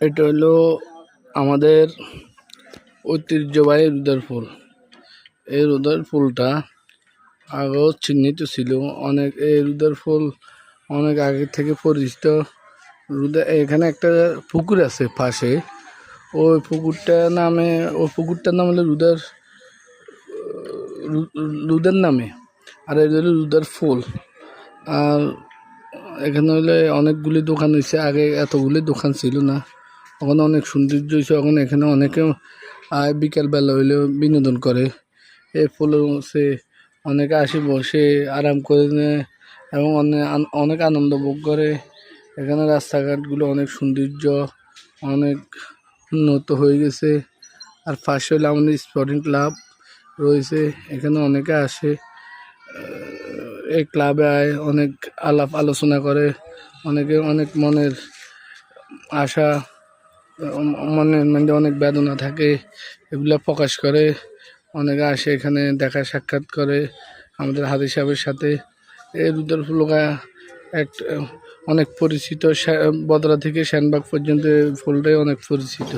এটা হলো আমাদের ঐতিহ্যবাহী রুদার ফুল। এই রুদার ফুলটা আগেও চিহ্নিত ছিল অনেক। এই রুদার ফুল অনেক আগে থেকে পরিচিত। এখানে একটা পুকুর আছে পাশে, ওই পুকুরটার নাম হলো রুদার নামে, আর এটা হলো রুদার ফুল। আর এখানে হলে অনেকগুলি দোকান হয়েছে, আগে এতগুলি দোকান ছিল না। ওখানে অনেক সৌন্দর্য হয়েছে। এখন এখানে অনেকে বিকেলবেলা হইলে বিনোদন করে। এই ফুল সে অনেকে আসে, বসে আরাম করে নেয় এবং অনেক আনন্দ ভোগ করে। এখানে রাস্তাঘাটগুলো অনেক সৌন্দর্য, অনেক উন্নত হয়ে গেছে। আর পাশে হলে আমাদের স্পোর্টিং ক্লাব রয়েছে, এখানে অনেকে আসে। এই ক্লাবে অনেক আলাপ আলোচনা করে, অনেকে অনেক মনের আশা, মনের মধ্যে অনেক বেদনা থাকে, এগুলো প্রকাশ করে। অনেকে আসে এখানে দেখা সাক্ষাৎ করে আমাদের হাদি সাহেবের সাথে। এই রুদার ফুলগা অনেক পরিচিত, বদরা থেকে শ্যানবাগ পর্যন্ত ফুলটাই অনেক পরিচিত।